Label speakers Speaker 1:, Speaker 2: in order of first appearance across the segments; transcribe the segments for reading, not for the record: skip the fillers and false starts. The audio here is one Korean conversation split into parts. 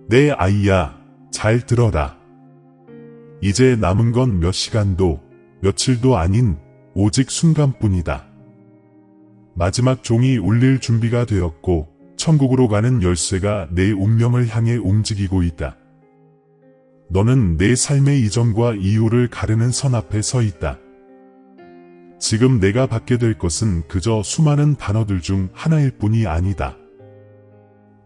Speaker 1: 내 아이야, 잘 들어라. 이제 남은 건 몇 시간도, 며칠도 아닌 오직 순간뿐이다. 마지막 종이 울릴 준비가 되었고 천국으로 가는 열쇠가 내 운명을 향해 움직이고 있다. 너는 내 삶의 이전과 이후를 가르는 선 앞에 서 있다. 지금 내가 받게 될 것은 그저 수많은 단어들 중 하나일 뿐이 아니다.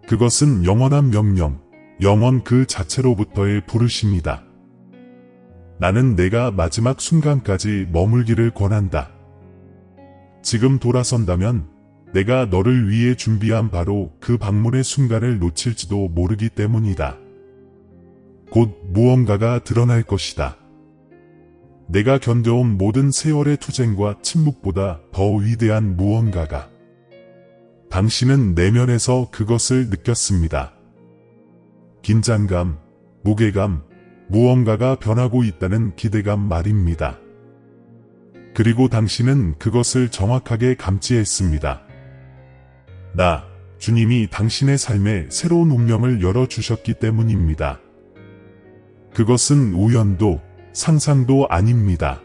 Speaker 1: 그것은 영원한 명령, 영원 그 자체로부터의 부르심이다. 나는 내가 마지막 순간까지 머물기를 권한다. 지금 돌아선다면 내가 너를 위해 준비한 바로 그 방문의 순간을 놓칠지도 모르기 때문이다. 곧 무언가가 드러날 것이다. 내가 견뎌온 모든 세월의 투쟁과 침묵보다 더 위대한 무언가가. 당신은 내면에서 그것을 느꼈습니다. 긴장감, 무게감, 무언가가 변하고 있다는 기대감 말입니다. 그리고 당신은 그것을 정확하게 감지했습니다. 주님이 당신의 삶에 새로운 운명을 열어주셨기 때문입니다. 그것은 우연도, 상상도 아닙니다.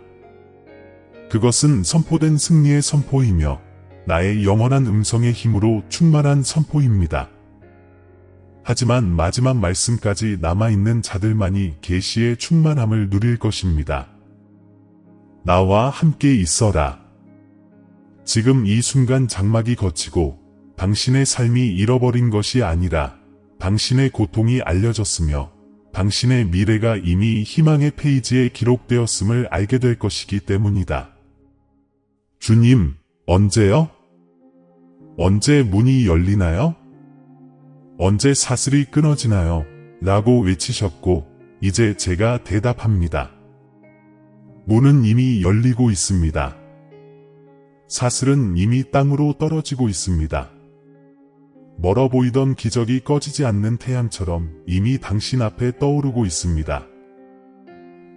Speaker 1: 그것은 선포된 승리의 선포이며 나의 영원한 음성의 힘으로 충만한 선포입니다. 하지만 마지막 말씀까지 남아있는 자들만이 계시의 충만함을 누릴 것입니다. 나와 함께 있어라. 지금 이 순간 장막이 걷히고 당신의 삶이 잃어버린 것이 아니라 당신의 고통이 알려졌으며 당신의 미래가 이미 희망의 페이지에 기록되었음을 알게 될 것이기 때문이다. 주님, 언제요? 언제 문이 열리나요? 언제 사슬이 끊어지나요? 라고 외치셨고 이제 제가 대답합니다. 문은 이미 열리고 있습니다. 사슬은 이미 땅으로 떨어지고 있습니다. 멀어 보이던 기적이 꺼지지 않는 태양처럼 이미 당신 앞에 떠오르고 있습니다.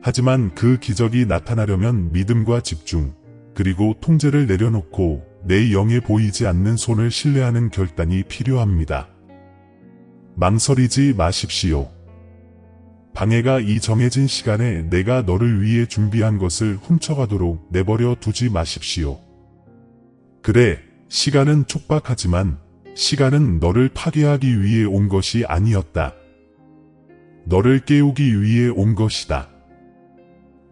Speaker 1: 하지만 그 기적이 나타나려면 믿음과 집중, 그리고 통제를 내려놓고 내 영에 보이지 않는 손을 신뢰하는 결단이 필요합니다. 망설이지 마십시오. 방해가 이 정해진 시간에 내가 너를 위해 준비한 것을 훔쳐가도록 내버려 두지 마십시오. 그래, 시간은 촉박하지만 시간은 너를 파괴하기 위해 온 것이 아니었다. 너를 깨우기 위해 온 것이다.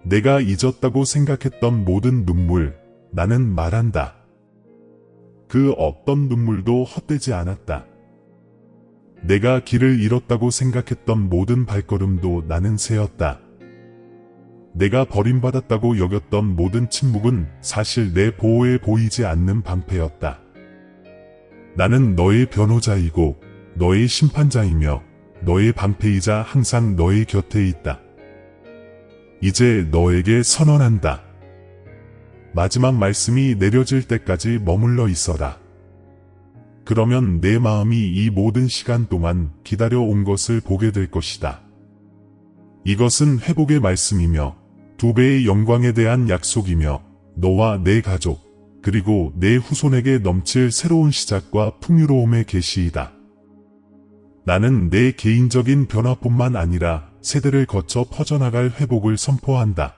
Speaker 1: 내가 잊었다고 생각했던 모든 눈물, 나는 말한다. 그 어떤 눈물도 헛되지 않았다. 내가 길을 잃었다고 생각했던 모든 발걸음도 나는 세었다. 내가 버림받았다고 여겼던 모든 침묵은 사실 내 보호에 보이지 않는 방패였다. 나는 너의 변호자이고 너의 심판자이며 너의 방패이자 항상 너의 곁에 있다. 이제 너에게 선언한다. 마지막 말씀이 내려질 때까지 머물러 있어라. 그러면 내 마음이 이 모든 시간 동안 기다려온 것을 보게 될 것이다. 이것은 회복의 말씀이며 2배의 영광에 대한 약속이며 너와 내 가족, 그리고 내 후손에게 넘칠 새로운 시작과 풍요로움의 계시이다. 나는 내 개인적인 변화뿐만 아니라 세대를 거쳐 퍼져나갈 회복을 선포한다.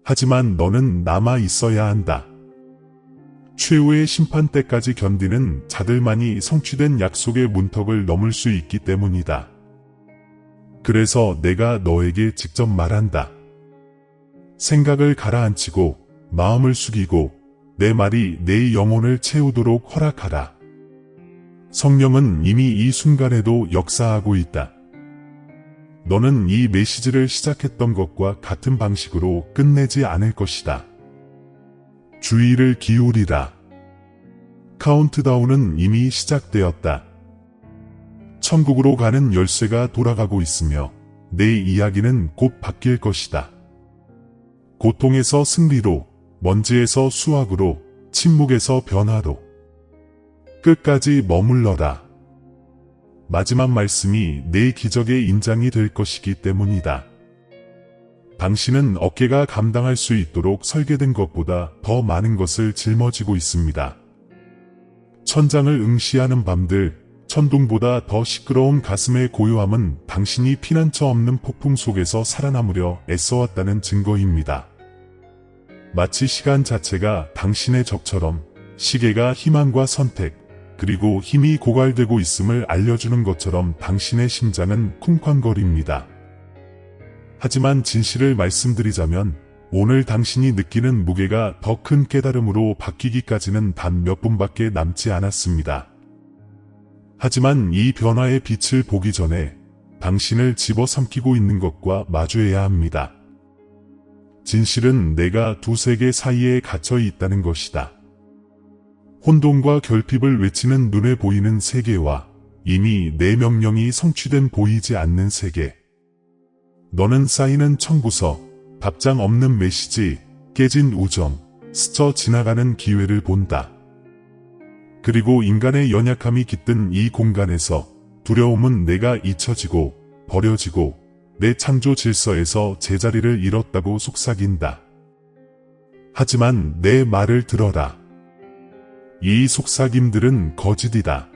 Speaker 1: 하지만 너는 남아 있어야 한다. 최후의 심판 때까지 견디는 자들만이 성취된 약속의 문턱을 넘을 수 있기 때문이다. 그래서 내가 너에게 직접 말한다. 생각을 가라앉히고 마음을 숙이고 내 말이 내 영혼을 채우도록 허락하라. 성령은 이미 이 순간에도 역사하고 있다. 너는 이 메시지를 시작했던 것과 같은 방식으로 끝내지 않을 것이다. 주의를 기울이라. 카운트다운은 이미 시작되었다. 천국으로 가는 열쇠가 돌아가고 있으며 내 이야기는 곧 바뀔 것이다. 고통에서 승리로, 먼지에서 수확으로, 침묵에서 변화로. 끝까지 머물러라. 마지막 말씀이 내 기적의 인장이 될 것이기 때문이다. 당신은 어깨가 감당할 수 있도록 설계된 것보다 더 많은 것을 짊어지고 있습니다. 천장을 응시하는 밤들, 천둥보다 더 시끄러운 가슴의 고요함은 당신이 피난처 없는 폭풍 속에서 살아남으려 애써왔다는 증거입니다. 마치 시간 자체가 당신의 적처럼 시계가 희망과 선택, 그리고 힘이 고갈되고 있음을 알려주는 것처럼 당신의 심장은 쿵쾅거립니다. 하지만 진실을 말씀드리자면 오늘 당신이 느끼는 무게가 더 큰 깨달음으로 바뀌기까지는 단 몇 분밖에 남지 않았습니다. 하지만 이 변화의 빛을 보기 전에 당신을 집어삼키고 있는 것과 마주해야 합니다. 진실은 내가 두 세계 사이에 갇혀 있다는 것이다. 혼돈과 결핍을 외치는 눈에 보이는 세계와 이미 내 명령이 성취된 보이지 않는 세계. 너는 쌓이는 청구서, 답장 없는 메시지, 깨진 우정, 스쳐 지나가는 기회를 본다. 그리고 인간의 연약함이 깃든 이 공간에서 두려움은 내가 잊혀지고 버려지고 내 창조 질서에서 제자리를 잃었다고 속삭인다. 하지만 내 말을 들어라. 이 속삭임들은 거짓이다.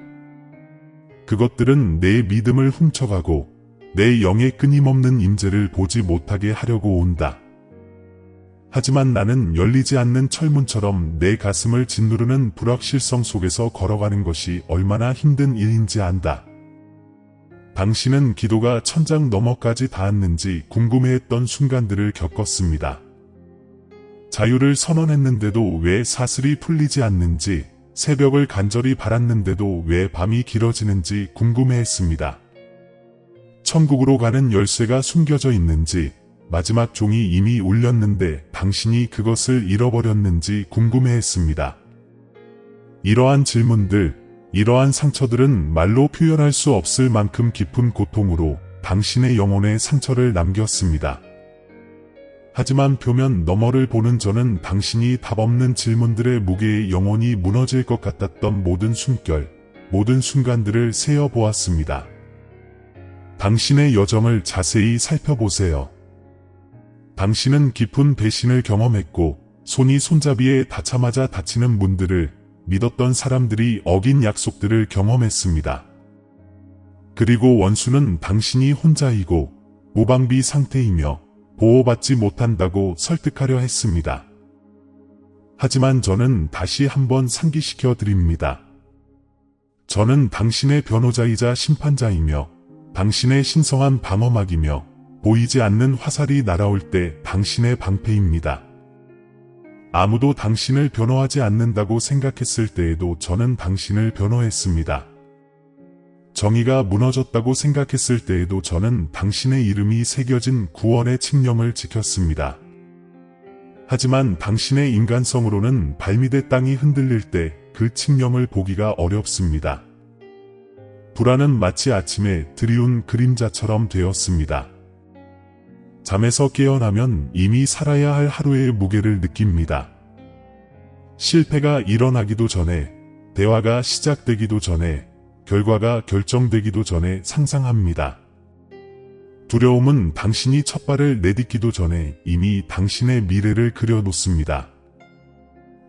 Speaker 1: 그것들은 내 믿음을 훔쳐가고 내 영의 끊임없는 임재를 보지 못하게 하려고 온다. 하지만 나는 열리지 않는 철문처럼 내 가슴을 짓누르는 불확실성 속에서 걸어가는 것이 얼마나 힘든 일인지 안다. 당신은 기도가 천장 너머까지 닿았는지 궁금해했던 순간들을 겪었습니다. 자유를 선언했는데도 왜 사슬이 풀리지 않는지, 새벽을 간절히 바랐는데도 왜 밤이 길어지는지 궁금해했습니다. 천국으로 가는 열쇠가 숨겨져 있는지, 마지막 종이 이미 울렸는데 당신이 그것을 잃어버렸는지 궁금해했습니다. 이러한 질문들, 이러한 상처들은 말로 표현할 수 없을 만큼 깊은 고통으로 당신의 영혼에 상처를 남겼습니다. 하지만 표면 너머를 보는 저는 당신이 답없는 질문들의 무게에 영혼이 무너질 것 같았던 모든 숨결, 모든 순간들을 세어보았습니다. 당신의 여정을 자세히 살펴보세요. 당신은 깊은 배신을 경험했고 손이 손잡이에 닿자마자 닫히는 문들을 믿었던 사람들이 어긴 약속들을 경험했습니다. 그리고 원수는 당신이 혼자이고 무방비 상태이며 보호받지 못한다고 설득하려 했습니다. 하지만 저는 다시 한번 상기시켜 드립니다. 저는 당신의 변호자이자 심판자이며 당신의 신성한 방어막이며 보이지 않는 화살이 날아올 때 당신의 방패입니다. 아무도 당신을 변호하지 않는다고 생각했을 때에도 저는 당신을 변호했습니다. 정의가 무너졌다고 생각했을 때에도 저는 당신의 이름이 새겨진 구원의 칙령을 지켰습니다. 하지만 당신의 인간성으로는 발밑의 땅이 흔들릴 때 그 칙령을 보기가 어렵습니다. 불안은 마치 아침에 드리운 그림자처럼 되었습니다. 잠에서 깨어나면 이미 살아야 할 하루의 무게를 느낍니다. 실패가 일어나기도 전에, 대화가 시작되기도 전에, 결과가 결정되기도 전에 상상합니다. 두려움은 당신이 첫 발을 내딛기도 전에 이미 당신의 미래를 그려놓습니다.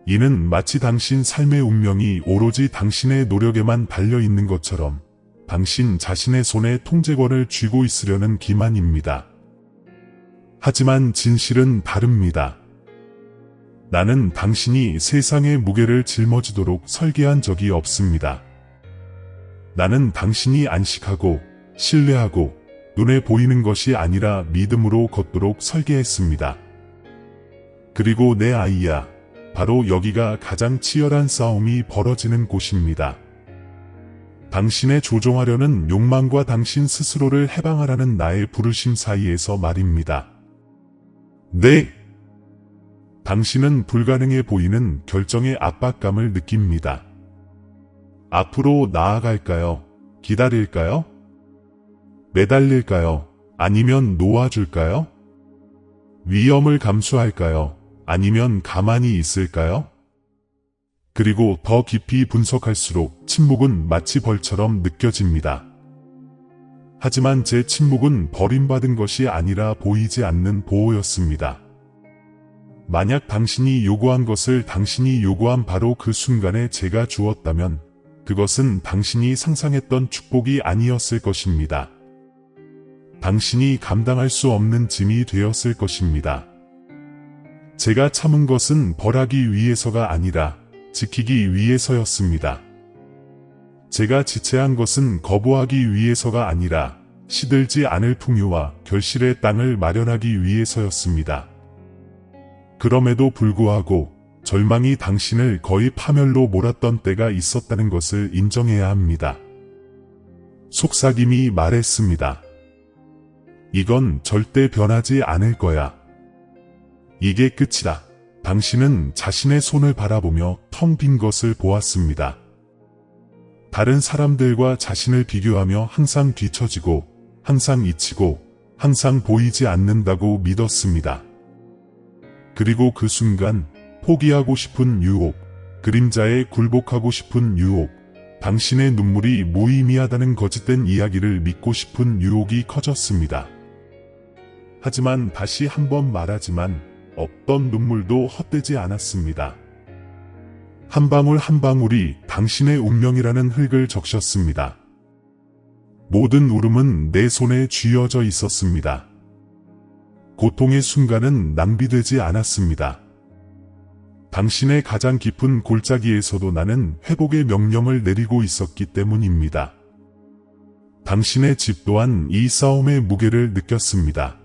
Speaker 1: 이는 마치 당신 삶의 운명이 오로지 당신의 노력에만 달려있는 것처럼 당신 자신의 손에 통제권을 쥐고 있으려는 기만입니다. 하지만 진실은 다릅니다. 나는 당신이 세상의 무게를 짊어지도록 설계한 적이 없습니다. 나는 당신이 안식하고 신뢰하고 눈에 보이는 것이 아니라 믿음으로 걷도록 설계했습니다. 그리고 내 아이야, 바로 여기가 가장 치열한 싸움이 벌어지는 곳입니다. 당신의 조종하려는 욕망과 당신 스스로를 해방하라는 나의 부르심 사이에서 말입니다. 네! 당신은 불가능해 보이는 결정의 압박감을 느낍니다. 앞으로 나아갈까요? 기다릴까요? 매달릴까요? 아니면 놓아줄까요? 위험을 감수할까요? 아니면 가만히 있을까요? 그리고 더 깊이 분석할수록 침묵은 마치 벌처럼 느껴집니다. 하지만 제 침묵은 버림받은 것이 아니라 보이지 않는 보호였습니다. 만약 당신이 요구한 것을 당신이 요구한 바로 그 순간에 제가 주었다면 그것은 당신이 상상했던 축복이 아니었을 것입니다. 당신이 감당할 수 없는 짐이 되었을 것입니다. 제가 참은 것은 벌하기 위해서가 아니라 지키기 위해서였습니다. 제가 지체한 것은 거부하기 위해서가 아니라 시들지 않을 풍요와 결실의 땅을 마련하기 위해서였습니다. 그럼에도 불구하고 절망이 당신을 거의 파멸로 몰았던 때가 있었다는 것을 인정해야 합니다. 속삭임이 말했습니다. 이건 절대 변하지 않을 거야. 이게 끝이다. 당신은 자신의 손을 바라보며 텅 빈 것을 보았습니다. 다른 사람들과 자신을 비교하며 항상 뒤처지고, 항상 잊히고, 항상 보이지 않는다고 믿었습니다. 그리고 그 순간, 포기하고 싶은 유혹, 그림자에 굴복하고 싶은 유혹, 당신의 눈물이 무의미하다는 거짓된 이야기를 믿고 싶은 유혹이 커졌습니다. 하지만 다시 한번 말하지만 어떤 눈물도 헛되지 않았습니다. 한 방울 한 방울이 당신의 운명이라는 흙을 적셨습니다. 모든 울음은 내 손에 쥐어져 있었습니다. 고통의 순간은 낭비되지 않았습니다. 당신의 가장 깊은 골짜기에서도 나는 회복의 명령을 내리고 있었기 때문입니다. 당신의 집 또한 이 싸움의 무게를 느꼈습니다.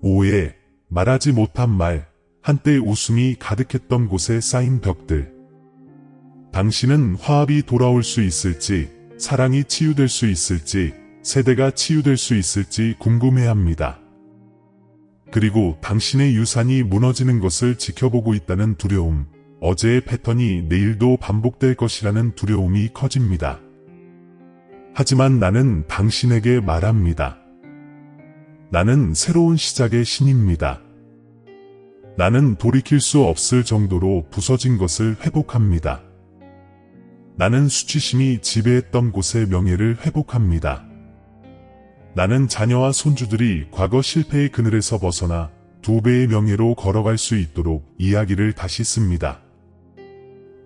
Speaker 1: 오해, 말하지 못한 말, 한때 웃음이 가득했던 곳에 쌓인 벽들. 당신은 화합이 돌아올 수 있을지, 사랑이 치유될 수 있을지, 세대가 치유될 수 있을지 궁금해합니다. 그리고 당신의 유산이 무너지는 것을 지켜보고 있다는 두려움, 어제의 패턴이 내일도 반복될 것이라는 두려움이 커집니다. 하지만 나는 당신에게 말합니다. 나는 새로운 시작의 신입니다. 나는 돌이킬 수 없을 정도로 부서진 것을 회복합니다. 나는 수치심이 지배했던 곳의 명예를 회복합니다. 나는 자녀와 손주들이 과거 실패의 그늘에서 벗어나 2배의 명예로 걸어갈 수 있도록 이야기를 다시 씁니다.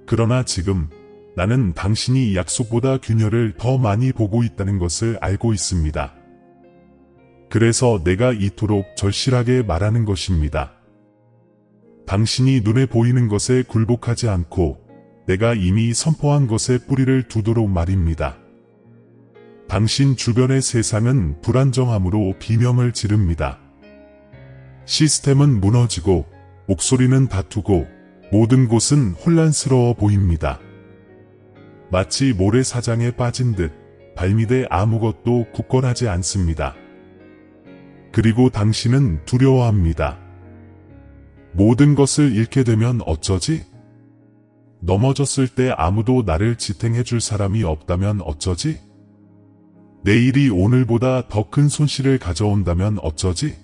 Speaker 1: 그러나 지금 나는 당신이 약속보다 균열을 더 많이 보고 있다는 것을 알고 있습니다. 그래서 내가 이토록 절실하게 말하는 것입니다. 당신이 눈에 보이는 것에 굴복하지 않고 내가 이미 선포한 것에 뿌리를 두도록 말입니다. 당신 주변의 세상은 불안정함으로 비명을 지릅니다. 시스템은 무너지고 목소리는 다투고 모든 곳은 혼란스러워 보입니다. 마치 모래사장에 빠진 듯 발밑에 아무것도 굳건하지 않습니다. 그리고 당신은 두려워합니다. 모든 것을 잃게 되면 어쩌지? 넘어졌을 때 아무도 나를 지탱해 줄 사람이 없다면 어쩌지? 내일이 오늘보다 더 큰 손실을 가져온다면 어쩌지?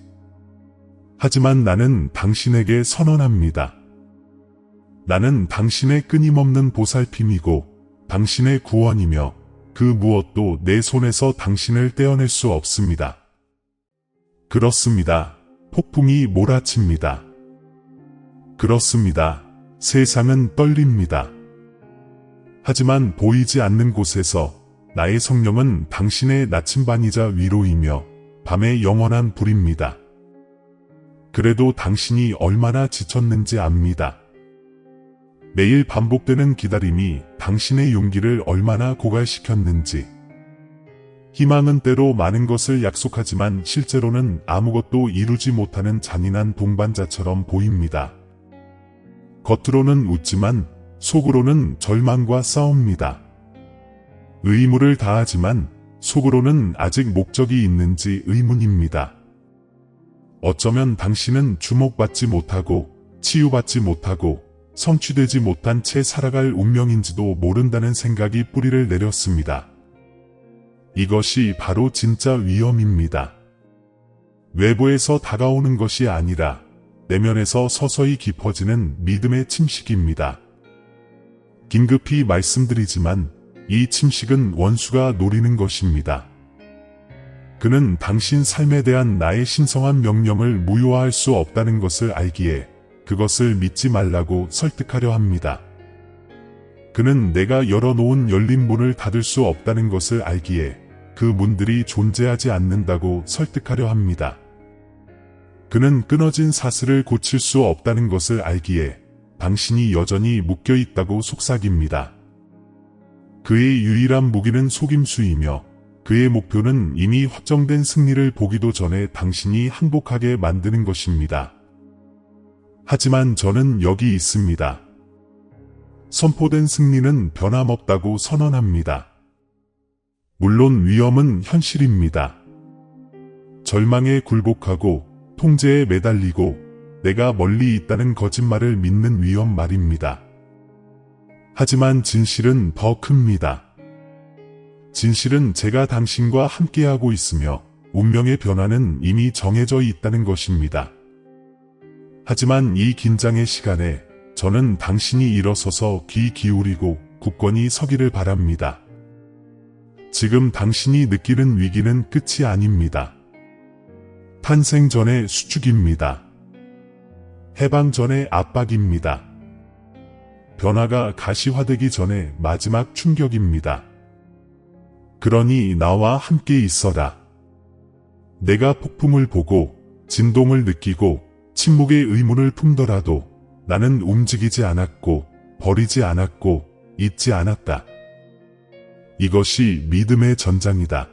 Speaker 1: 하지만 나는 당신에게 선언합니다. 나는 당신의 끊임없는 보살핌이고 당신의 구원이며 그 무엇도 내 손에서 당신을 떼어낼 수 없습니다. 그렇습니다. 폭풍이 몰아칩니다. 그렇습니다. 세상은 떨립니다. 하지만 보이지 않는 곳에서 나의 성령은 당신의 나침반이자 위로이며 밤의 영원한 불입니다. 그래도 당신이 얼마나 지쳤는지 압니다. 매일 반복되는 기다림이 당신의 용기를 얼마나 고갈시켰는지. 희망은 때로 많은 것을 약속하지만 실제로는 아무것도 이루지 못하는 잔인한 동반자처럼 보입니다. 겉으로는 웃지만 속으로는 절망과 싸웁니다. 의무를 다하지만 속으로는 아직 목적이 있는지 의문입니다. 어쩌면 당신은 주목받지 못하고 치유받지 못하고 성취되지 못한 채 살아갈 운명인지도 모른다는 생각이 뿌리를 내렸습니다. 이것이 바로 진짜 위험입니다. 외부에서 다가오는 것이 아니라 내면에서 서서히 깊어지는 믿음의 침식입니다. 긴급히 말씀드리지만 이 침식은 원수가 노리는 것입니다. 그는 당신 삶에 대한 나의 신성한 명령을 무효화할 수 없다는 것을 알기에 그것을 믿지 말라고 설득하려 합니다. 그는 내가 열어놓은 열린 문을 닫을 수 없다는 것을 알기에 그 문들이 존재하지 않는다고 설득하려 합니다. 그는 끊어진 사슬을 고칠 수 없다는 것을 알기에 당신이 여전히 묶여 있다고 속삭입니다. 그의 유일한 무기는 속임수이며 그의 목표는 이미 확정된 승리를 보기도 전에 당신이 항복하게 만드는 것입니다. 하지만 저는 여기 있습니다. 선포된 승리는 변함없다고 선언합니다. 물론 위험은 현실입니다. 절망에 굴복하고 통제에 매달리고 내가 멀리 있다는 거짓말을 믿는 위험 말입니다. 하지만 진실은 더 큽니다. 진실은 제가 당신과 함께하고 있으며 운명의 변화는 이미 정해져 있다는 것입니다. 하지만 이 긴장의 시간에 저는 당신이 일어서서 귀 기울이고 굳건히 서기를 바랍니다. 지금 당신이 느끼는 위기는 끝이 아닙니다. 탄생 전의 수축입니다. 해방 전의 압박입니다. 변화가 가시화되기 전의 마지막 충격입니다. 그러니 나와 함께 있어라. 내가 폭풍을 보고 진동을 느끼고 침묵의 의문을 품더라도 나는 움직이지 않았고 버리지 않았고 잊지 않았다. 이것이 믿음의 전장이다.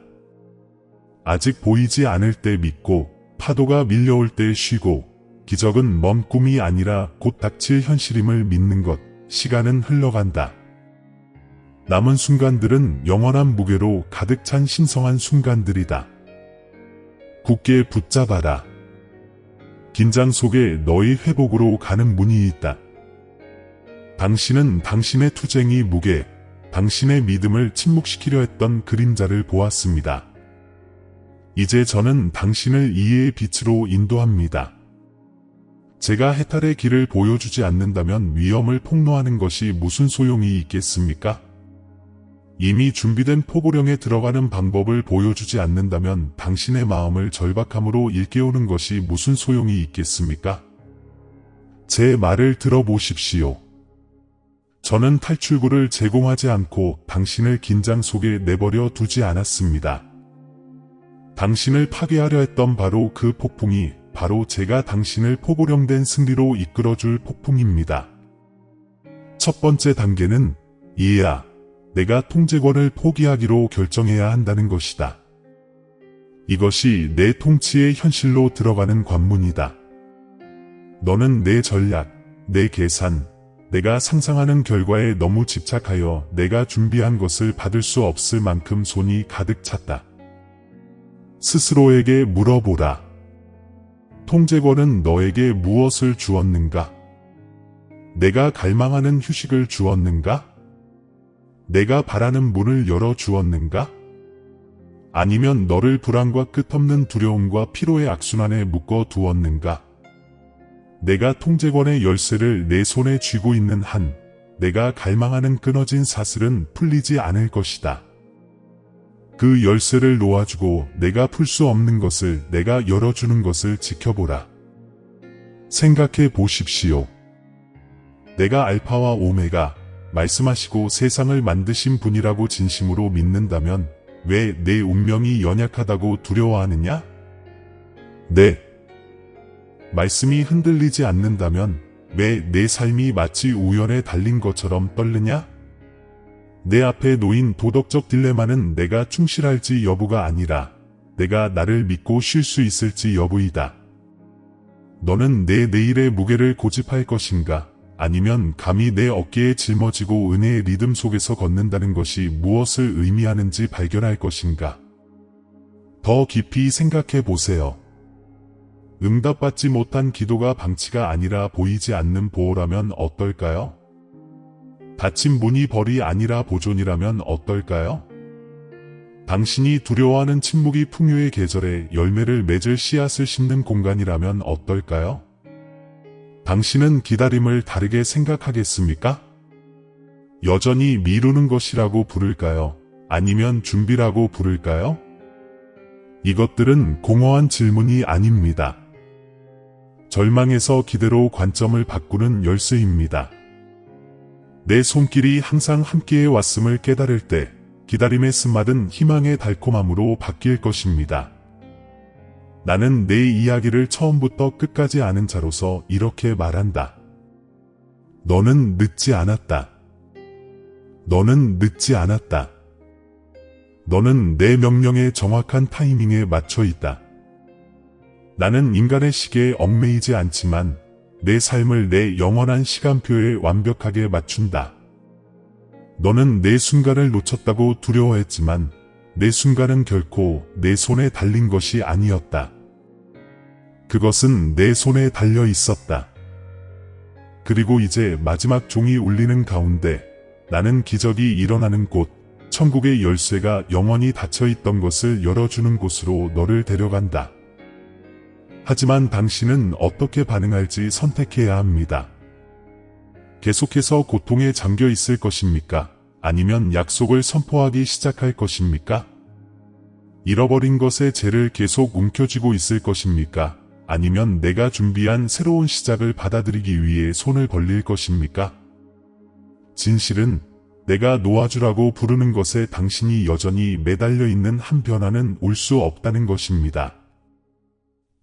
Speaker 1: 아직 보이지 않을 때 믿고 파도가 밀려올 때 쉬고 기적은 먼 꿈이 아니라 곧 닥칠 현실임을 믿는 것. 시간은 흘러간다. 남은 순간들은 영원한 무게로 가득 찬 신성한 순간들이다. 굳게 붙잡아라. 긴장 속에 너의 회복으로 가는 문이 있다. 당신은 당신의 투쟁이 무게, 당신의 믿음을 침묵시키려 했던 그림자를 보았습니다. 이제 저는 당신을 이해의 빛으로 인도합니다. 제가 해탈의 길을 보여주지 않는다면 위험을 폭로하는 것이 무슨 소용이 있겠습니까? 이미 준비된 포고령에 들어가는 방법을 보여주지 않는다면 당신의 마음을 절박함으로 일깨우는 것이 무슨 소용이 있겠습니까? 제 말을 들어보십시오. 저는 탈출구를 제공하지 않고 당신을 긴장 속에 내버려 두지 않았습니다. 당신을 파괴하려 했던 바로 그 폭풍이 바로 제가 당신을 포고령된 승리로 이끌어줄 폭풍입니다. 첫 번째 단계는 이해야, 내가 통제권을 포기하기로 결정해야 한다는 것이다. 이것이 내 통치의 현실로 들어가는 관문이다. 너는 내 전략, 내 계산, 내가 상상하는 결과에 너무 집착하여 내가 준비한 것을 받을 수 없을 만큼 손이 가득 찼다. 스스로에게 물어보라. 통제권은 너에게 무엇을 주었는가? 내가 갈망하는 휴식을 주었는가? 내가 바라는 문을 열어 주었는가? 아니면 너를 불안과 끝없는 두려움과 피로의 악순환에 묶어 두었는가? 내가 통제권의 열쇠를 내 손에 쥐고 있는 한, 내가 갈망하는 끊어진 사슬은 풀리지 않을 것이다. 그 열쇠를 놓아주고 내가 풀 수 없는 것을 내가 열어주는 것을 지켜보라. 생각해 보십시오. 내가 알파와 오메가, 말씀하시고 세상을 만드신 분이라고 진심으로 믿는다면 왜 내 운명이 연약하다고 두려워하느냐? 네. 말씀이 흔들리지 않는다면 왜 내 삶이 마치 우연에 달린 것처럼 떨리냐? 내 앞에 놓인 도덕적 딜레마는 내가 충실할지 여부가 아니라 내가 나를 믿고 쉴 수 있을지 여부이다. 너는 내 내일의 무게를 고집할 것인가? 아니면 감히 내 어깨에 짊어지고 은혜의 리듬 속에서 걷는다는 것이 무엇을 의미하는지 발견할 것인가? 더 깊이 생각해 보세요. 응답받지 못한 기도가 방치가 아니라 보이지 않는 보호라면 어떨까요? 닫힌 문이 벌이 아니라 보존이라면 어떨까요? 당신이 두려워하는 침묵이 풍요의 계절에 열매를 맺을 씨앗을 심는 공간이라면 어떨까요? 당신은 기다림을 다르게 생각하겠습니까? 여전히 미루는 것이라고 부를까요? 아니면 준비라고 부를까요? 이것들은 공허한 질문이 아닙니다. 절망에서 기대로 관점을 바꾸는 열쇠입니다. 내 손길이 항상 함께해 왔음을 깨달을 때 기다림의 쓴맛은 희망의 달콤함으로 바뀔 것입니다. 나는 내 이야기를 처음부터 끝까지 아는 자로서 이렇게 말한다. 너는 늦지 않았다. 너는 늦지 않았다. 너는 내 명령의 정확한 타이밍에 맞춰 있다. 나는 인간의 시계에 얽매이지 않지만 내 삶을 내 영원한 시간표에 완벽하게 맞춘다. 너는 내 순간을 놓쳤다고 두려워했지만 내 순간은 결코 내 손에 달린 것이 아니었다. 그것은 내 손에 달려 있었다. 그리고 이제 마지막 종이 울리는 가운데 나는 기적이 일어나는 곳, 천국의 열쇠가 영원히 닫혀있던 것을 열어주는 곳으로 너를 데려간다. 하지만 당신은 어떻게 반응할지 선택해야 합니다. 계속해서 고통에 잠겨 있을 것입니까? 아니면 약속을 선포하기 시작할 것입니까? 잃어버린 것의 죄를 계속 움켜쥐고 있을 것입니까? 아니면 내가 준비한 새로운 시작을 받아들이기 위해 손을 벌릴 것입니까? 진실은 내가 놓아주라고 부르는 것에 당신이 여전히 매달려 있는 한 변화는 올 수 없다는 것입니다.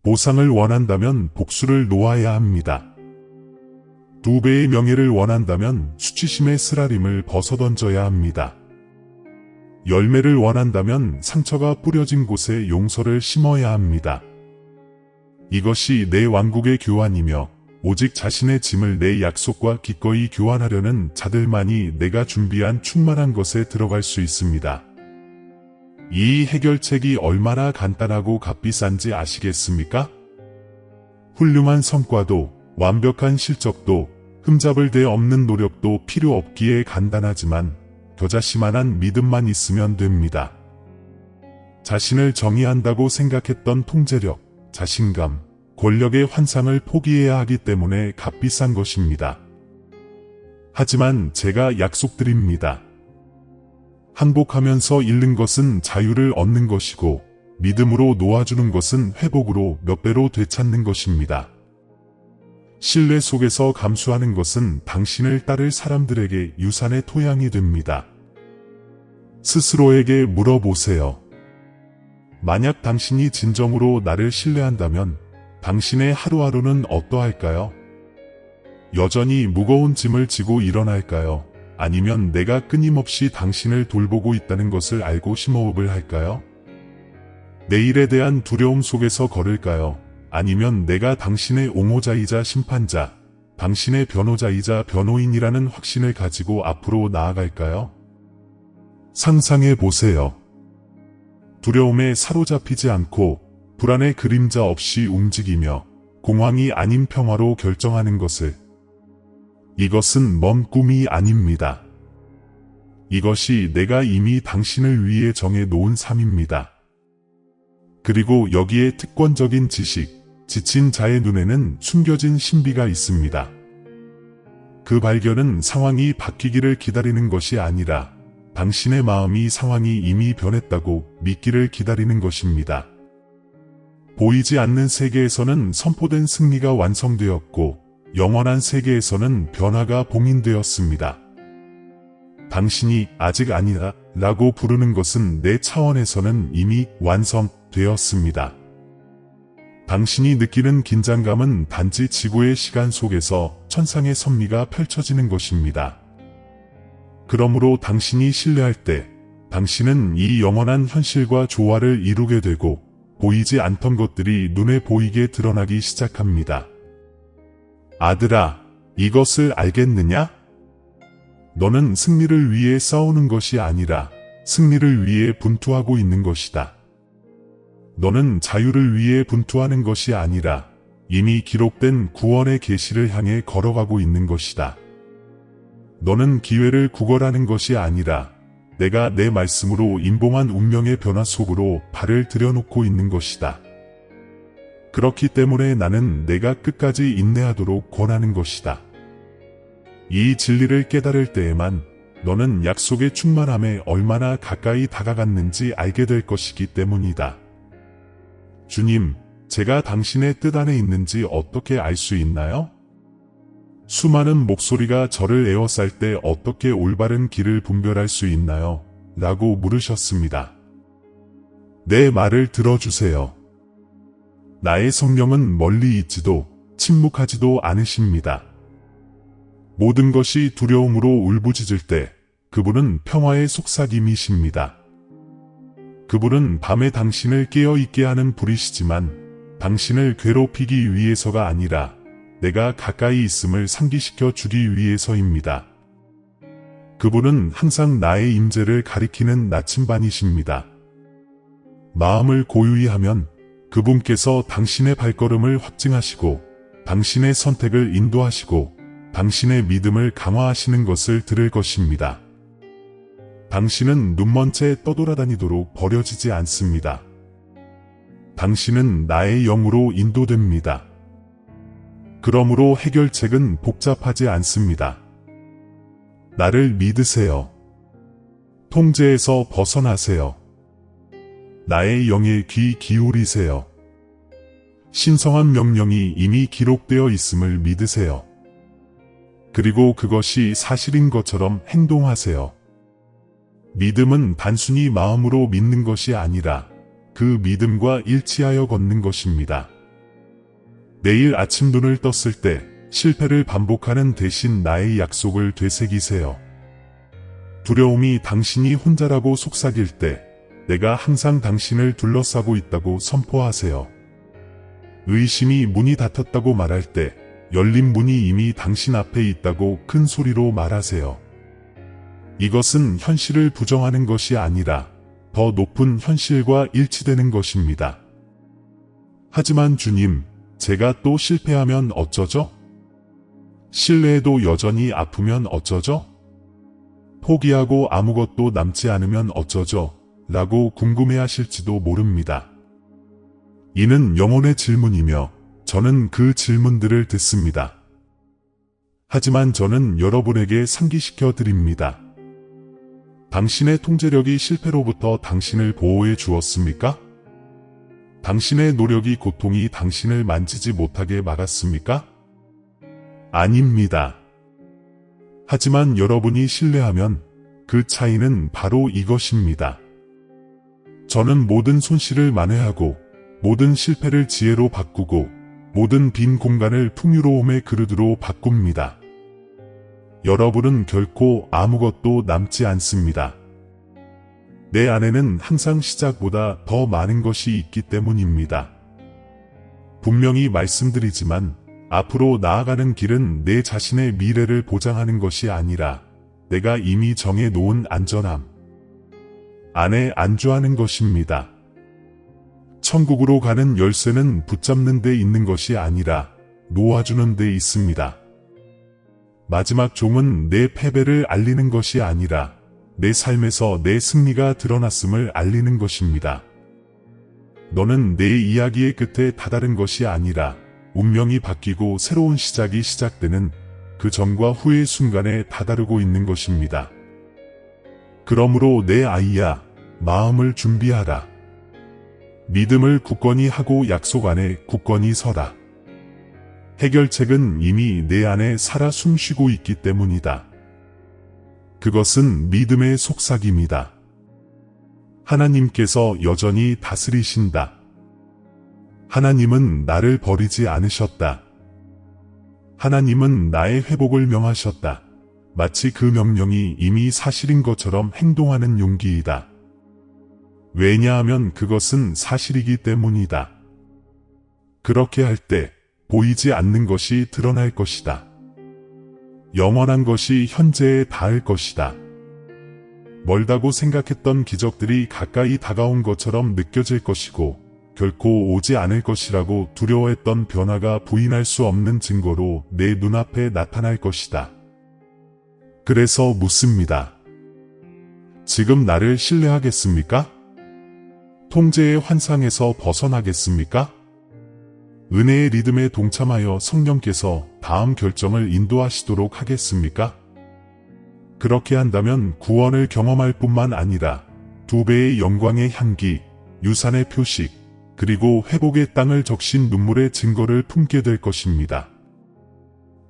Speaker 1: 보상을 원한다면 복수를 놓아야 합니다. 2배의 명예를 원한다면 수치심의 쓰라림을 벗어던져야 합니다. 열매를 원한다면 상처가 뿌려진 곳에 용서를 심어야 합니다. 이것이 내 왕국의 교환이며 오직 자신의 짐을 내 약속과 기꺼이 교환하려는 자들만이 내가 준비한 충만한 것에 들어갈 수 있습니다. 이 해결책이 얼마나 간단하고 값비싼지 아시겠습니까? 훌륭한 성과도 완벽한 실적도 흠잡을 데 없는 노력도 필요 없기에 간단하지만 겨자씨만한 믿음만 있으면 됩니다. 자신을 정의한다고 생각했던 통제력, 자신감, 권력의 환상을 포기해야 하기 때문에 값비싼 것입니다. 하지만 제가 약속드립니다. 항복하면서 잃는 것은 자유를 얻는 것이고 믿음으로 놓아주는 것은 회복으로 몇 배로 되찾는 것입니다. 신뢰 속에서 감수하는 것은 당신을 따를 사람들에게 유산의 토양이 됩니다. 스스로에게 물어보세요. 만약 당신이 진정으로 나를 신뢰한다면 당신의 하루하루는 어떠할까요? 여전히 무거운 짐을 지고 일어날까요? 아니면 내가 끊임없이 당신을 돌보고 있다는 것을 알고 심호흡을 할까요? 내일에 대한 두려움 속에서 걸을까요? 아니면 내가 당신의 옹호자이자 심판자, 당신의 변호자이자 변호인이라는 확신을 가지고 앞으로 나아갈까요? 상상해 보세요. 두려움에 사로잡히지 않고 불안의 그림자 없이 움직이며 공황이 아닌 평화로 결정하는 것을. 이것은 먼 꿈이 아닙니다. 이것이 내가 이미 당신을 위해 정해 놓은 삶입니다. 그리고 여기에 특권적인 지식, 지친 자의 눈에는 숨겨진 신비가 있습니다. 그 발견은 상황이 바뀌기를 기다리는 것이 아니라 당신의 마음이 상황이 이미 변했다고 믿기를 기다리는 것입니다. 보이지 않는 세계에서는 선포된 승리가 완성되었고 영원한 세계에서는 변화가 봉인되었습니다. 당신이 아직 아니다 라고 부르는 것은 내 차원에서는 이미 완성되었습니다. 당신이 느끼는 긴장감은 단지 지구의 시간 속에서 천상의 섭리가 펼쳐지는 것입니다. 그러므로 당신이 신뢰할 때 당신은 이 영원한 현실과 조화를 이루게 되고 보이지 않던 것들이 눈에 보이게 드러나기 시작합니다. 아들아, 이것을 알겠느냐? 너는 승리를 위해 싸우는 것이 아니라 승리를 위해 분투하고 있는 것이다. 너는 자유를 위해 분투하는 것이 아니라 이미 기록된 구원의 계시를 향해 걸어가고 있는 것이다. 너는 기회를 구걸하는 것이 아니라 내가 내 말씀으로 임봉한 운명의 변화 속으로 발을 들여놓고 있는 것이다. 그렇기 때문에 나는 내가 끝까지 인내하도록 권하는 것이다. 이 진리를 깨달을 때에만 너는 약속의 충만함에 얼마나 가까이 다가갔는지 알게 될 것이기 때문이다. 주님, 제가 당신의 뜻 안에 있는지 어떻게 알 수 있나요? 수많은 목소리가 저를 에워쌀 때 어떻게 올바른 길을 분별할 수 있나요? 라고 물으셨습니다. 내 말을 들어주세요. 나의 성령은 멀리 있지도 침묵하지도 않으십니다. 모든 것이 두려움으로 울부짖을 때 그분은 평화의 속삭임이십니다. 그분은 밤에 당신을 깨어있게 하는 불이시지만 당신을 괴롭히기 위해서가 아니라 내가 가까이 있음을 상기시켜 주기 위해서입니다. 그분은 항상 나의 임재를 가리키는 나침반이십니다. 마음을 고유히 하면 그분께서 당신의 발걸음을 확증하시고 당신의 선택을 인도하시고 당신의 믿음을 강화하시는 것을 들을 것입니다. 당신은 눈먼 채 떠돌아다니도록 버려지지 않습니다. 당신은 나의 영으로 인도됩니다. 그러므로 해결책은 복잡하지 않습니다. 나를 믿으세요. 통제에서 벗어나세요. 나의 영에 귀 기울이세요. 신성한 명령이 이미 기록되어 있음을 믿으세요. 그리고 그것이 사실인 것처럼 행동하세요. 믿음은 단순히 마음으로 믿는 것이 아니라 그 믿음과 일치하여 걷는 것입니다. 내일 아침 눈을 떴을 때 실패를 반복하는 대신 나의 약속을 되새기세요. 두려움이 당신이 혼자라고 속삭일 때 내가 항상 당신을 둘러싸고 있다고 선포하세요. 의심이 문이 닫혔다고 말할 때 열린 문이 이미 당신 앞에 있다고 큰 소리로 말하세요. 이것은 현실을 부정하는 것이 아니라 더 높은 현실과 일치되는 것입니다. 하지만 주님, 제가 또 실패하면 어쩌죠? 신뢰해도 여전히 아프면 어쩌죠? 포기하고 아무것도 남지 않으면 어쩌죠? 라고 궁금해하실지도 모릅니다. 이는 영혼의 질문이며 저는 그 질문들을 듣습니다. 하지만 저는 여러분에게 상기시켜 드립니다. 당신의 통제력이 실패로부터 당신을 보호해 주었습니까? 당신의 노력이 고통이 당신을 만지지 못하게 막았습니까? 아닙니다. 하지만 여러분이 신뢰하면 그 차이는 바로 이것입니다. 저는 모든 손실을 만회하고 모든 실패를 지혜로 바꾸고 모든 빈 공간을 풍요로움의 그릇으로 바꿉니다. 여러분은 결코 아무것도 남지 않습니다. 내 안에는 항상 시작보다 더 많은 것이 있기 때문입니다. 분명히 말씀드리지만 앞으로 나아가는 길은 내 자신의 미래를 보장하는 것이 아니라 내가 이미 정해 놓은 안전함 안에 안주하는 것입니다. 천국으로 가는 열쇠는 붙잡는 데 있는 것이 아니라 놓아주는 데 있습니다. 마지막 종은 내 패배를 알리는 것이 아니라 내 삶에서 내 승리가 드러났음을 알리는 것입니다. 너는 내 이야기의 끝에 다다른 것이 아니라 운명이 바뀌고 새로운 시작이 시작되는 그 전과 후의 순간에 다다르고 있는 것입니다. 그러므로 내 아이야, 마음을 준비하라. 믿음을 굳건히 하고 약속 안에 굳건히 서라. 해결책은 이미 내 안에 살아 숨쉬고 있기 때문이다. 그것은 믿음의 속삭임이다. 하나님께서 여전히 다스리신다. 하나님은 나를 버리지 않으셨다. 하나님은 나의 회복을 명하셨다. 마치 그 명령이 이미 사실인 것처럼 행동하는 용기이다. 왜냐하면 그것은 사실이기 때문이다. 그렇게 할 때 보이지 않는 것이 드러날 것이다. 영원한 것이 현재에 닿을 것이다. 멀다고 생각했던 기적들이 가까이 다가온 것처럼 느껴질 것이고 결코 오지 않을 것이라고 두려워했던 변화가 부인할 수 없는 증거로 내 눈앞에 나타날 것이다. 그래서 묻습니다. 지금 나를 신뢰하겠습니까? 통제의 환상에서 벗어나겠습니까? 은혜의 리듬에 동참하여 성령께서 다음 결정을 인도하시도록 하겠습니까? 그렇게 한다면 구원을 경험할 뿐만 아니라 2배의 영광의 향기, 유산의 표식, 그리고 회복의 땅을 적신 눈물의 증거를 품게 될 것입니다.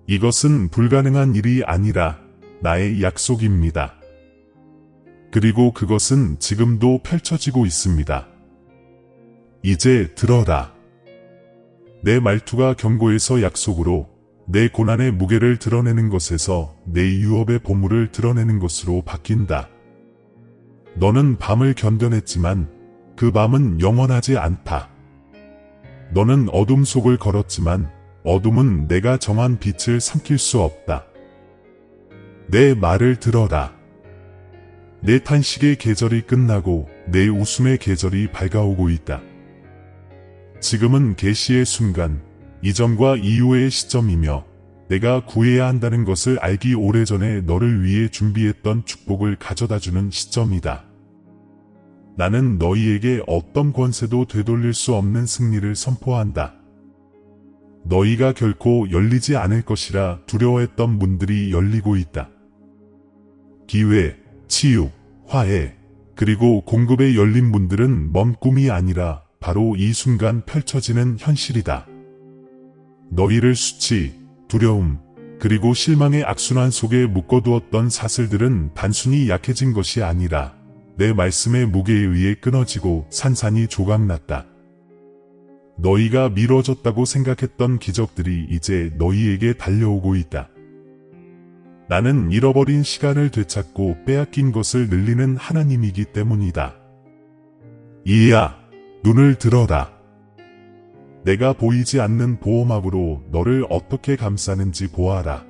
Speaker 1: 이것은 불가능한 일이 아니라 나의 약속입니다. 그리고 그것은 지금도 펼쳐지고 있습니다. 이제 들어라. 내 말투가 경고에서 약속으로, 내 고난의 무게를 드러내는 것에서 내 유업의 보물을 드러내는 것으로 바뀐다. 너는 밤을 견뎌냈지만 그 밤은 영원하지 않다. 너는 어둠 속을 걸었지만 어둠은 내가 정한 빛을 삼킬 수 없다. 내 말을 들어라. 내 탄식의 계절이 끝나고 내 웃음의 계절이 밝아오고 있다. 지금은 계시의 순간, 이전과 이후의 시점이며 내가 구해야 한다는 것을 알기 오래전에 너를 위해 준비했던 축복을 가져다주는 시점이다. 나는 너희에게 어떤 권세도 되돌릴 수 없는 승리를 선포한다. 너희가 결코 열리지 않을 것이라 두려워했던 문들이 열리고 있다. 기회, 치유, 화해, 그리고 공급에 열린 문들은 먼 꿈이 아니라 바로 이 순간 펼쳐지는 현실이다. 너희를 수치, 두려움, 그리고 실망의 악순환 속에 묶어두었던 사슬들은 단순히 약해진 것이 아니라 내 말씀의 무게에 의해 끊어지고 산산이 조각났다. 너희가 미뤄졌다고 생각했던 기적들이 이제 너희에게 달려오고 있다. 나는 잃어버린 시간을 되찾고 빼앗긴 것을 늘리는 하나님이기 때문이다. 이야, 눈을 들어라. 내가 보이지 않는 보호막으로 너를 어떻게 감싸는지 보아라.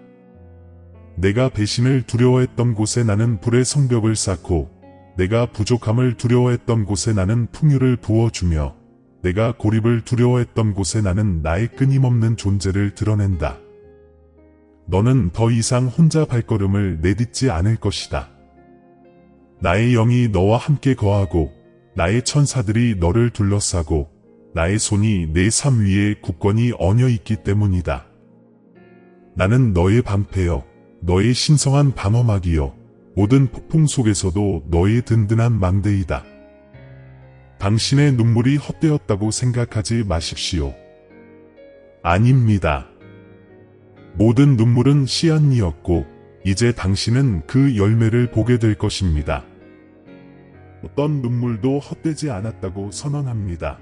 Speaker 1: 내가 배신을 두려워했던 곳에 나는 불의 성벽을 쌓고, 내가 부족함을 두려워했던 곳에 나는 풍요를 부어주며, 내가 고립을 두려워했던 곳에 나는 나의 끊임없는 존재를 드러낸다. 너는 더 이상 혼자 발걸음을 내딛지 않을 것이다. 나의 영이 너와 함께 거하고, 나의 천사들이 너를 둘러싸고, 나의 손이 내 삶 위에 굳건히 얹어 있기 때문이다. 나는 너의 방패여, 너의 신성한 방어막이여, 모든 폭풍 속에서도 너의 든든한 망대이다. 당신의 눈물이 헛되었다고 생각하지 마십시오. 아닙니다. 모든 눈물은 씨앗이었고 이제 당신은 그 열매를 보게 될 것입니다. 어떤 눈물도 헛되지 않았다고 선언합니다.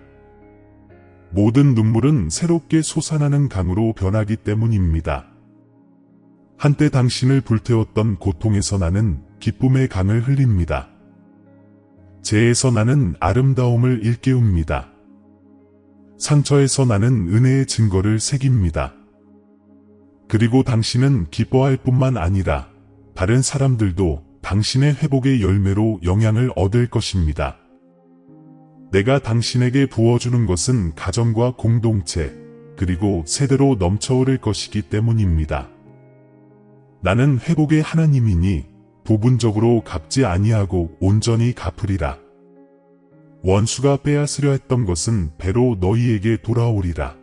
Speaker 1: 모든 눈물은 새롭게 솟아나는 강으로 변하기 때문입니다. 한때 당신을 불태웠던 고통에서 나는 기쁨의 강을 흘립니다. 죄에서 나는 아름다움을 일깨웁니다. 상처에서 나는 은혜의 증거를 새깁니다. 그리고 당신은 기뻐할 뿐만 아니라 다른 사람들도 당신의 회복의 열매로 영향을 얻을 것입니다. 내가 당신에게 부어주는 것은 가정과 공동체, 그리고 세대로 넘쳐오를 것이기 때문입니다. 나는 회복의 하나님이니 부분적으로 갚지 아니하고 온전히 갚으리라. 원수가 빼앗으려 했던 것은 배로 너희에게 돌아오리라.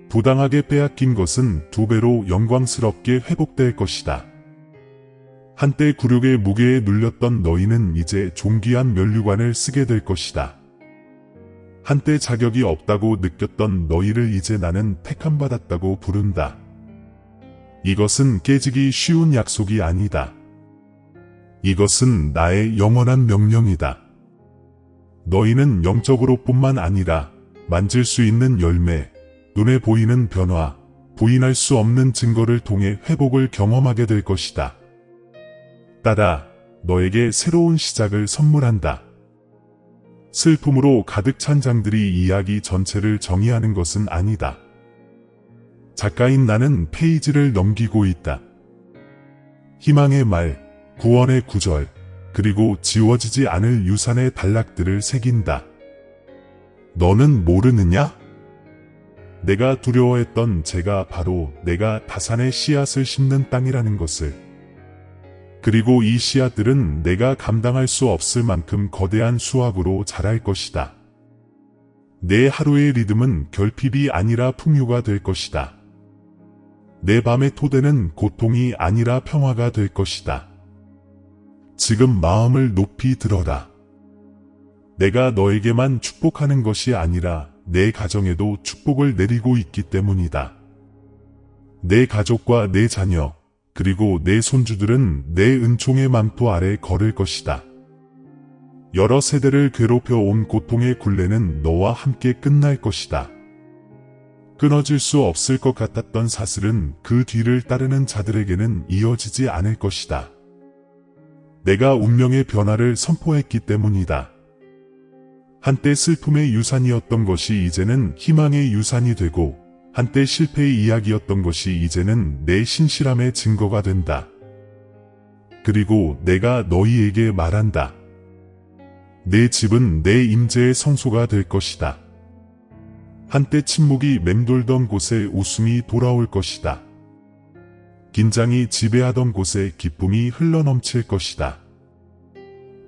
Speaker 1: 부당하게 빼앗긴 것은 2배로 영광스럽게 회복될 것이다. 한때 굴욕의 무게에 눌렸던 너희는 이제 존귀한 면류관을 쓰게 될 것이다. 한때 자격이 없다고 느꼈던 너희를 이제 나는 택함받았다고 부른다. 이것은 깨지기 쉬운 약속이 아니다. 이것은 나의 영원한 명령이다. 너희는 영적으로 뿐만 아니라 만질 수 있는 열매, 눈에 보이는 변화, 부인할 수 없는 증거를 통해 회복을 경험하게 될 것이다. 따라 너에게 새로운 시작을 선물한다. 슬픔으로 가득 찬 장들이 이야기 전체를 정의하는 것은 아니다. 작가인 나는 페이지를 넘기고 있다. 희망의 말, 구원의 구절, 그리고 지워지지 않을 유산의 단락들을 새긴다. 너는 모르느냐? 내가 두려워했던 죄가 바로 내가 다산의 씨앗을 심는 땅이라는 것을. 그리고 이 씨앗들은 내가 감당할 수 없을 만큼 거대한 수확으로 자랄 것이다. 내 하루의 리듬은 결핍이 아니라 풍요가 될 것이다. 내 밤의 토대는 고통이 아니라 평화가 될 것이다. 지금 마음을 높이 들어라. 내가 너에게만 축복하는 것이 아니라 내 가정에도 축복을 내리고 있기 때문이다. 내 가족과 내 자녀, 그리고 내 손주들은 내 은총의 망토 아래 걸을 것이다. 여러 세대를 괴롭혀온 고통의 굴레는 너와 함께 끝날 것이다. 끊어질 수 없을 것 같았던 사슬은 그 뒤를 따르는 자들에게는 이어지지 않을 것이다. 내가 운명의 변화를 선포했기 때문이다. 한때 슬픔의 유산이었던 것이 이제는 희망의 유산이 되고, 한때 실패의 이야기였던 것이 이제는 내 신실함의 증거가 된다. 그리고 내가 너희에게 말한다. 내 집은 내 임재의 성소가 될 것이다. 한때 침묵이 맴돌던 곳에 웃음이 돌아올 것이다. 긴장이 지배하던 곳에 기쁨이 흘러넘칠 것이다.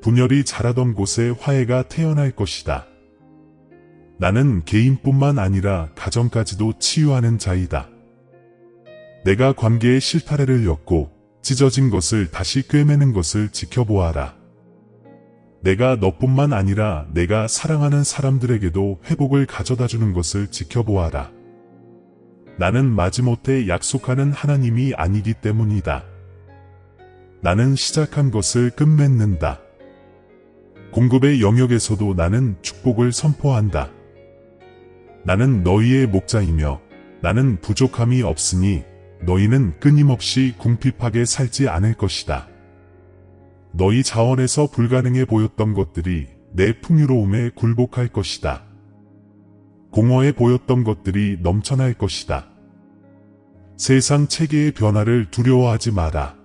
Speaker 1: 분열이 자라던 곳에 화해가 태어날 것이다. 나는 개인뿐만 아니라 가정까지도 치유하는 자이다. 내가 관계의 실타래를 엮고 찢어진 것을 다시 꿰매는 것을 지켜보아라. 내가 너뿐만 아니라 내가 사랑하는 사람들에게도 회복을 가져다주는 것을 지켜보아라. 나는 마지못해 약속하는 하나님이 아니기 때문이다. 나는 시작한 것을 끝맺는다. 공급의 영역에서도 나는 축복을 선포한다. 나는 너희의 목자이며 나는 부족함이 없으니 너희는 끊임없이 궁핍하게 살지 않을 것이다. 너희 자원에서 불가능해 보였던 것들이 내 풍요로움에 굴복할 것이다. 공허해 보였던 것들이 넘쳐날 것이다. 세상 체계의 변화를 두려워하지 마라.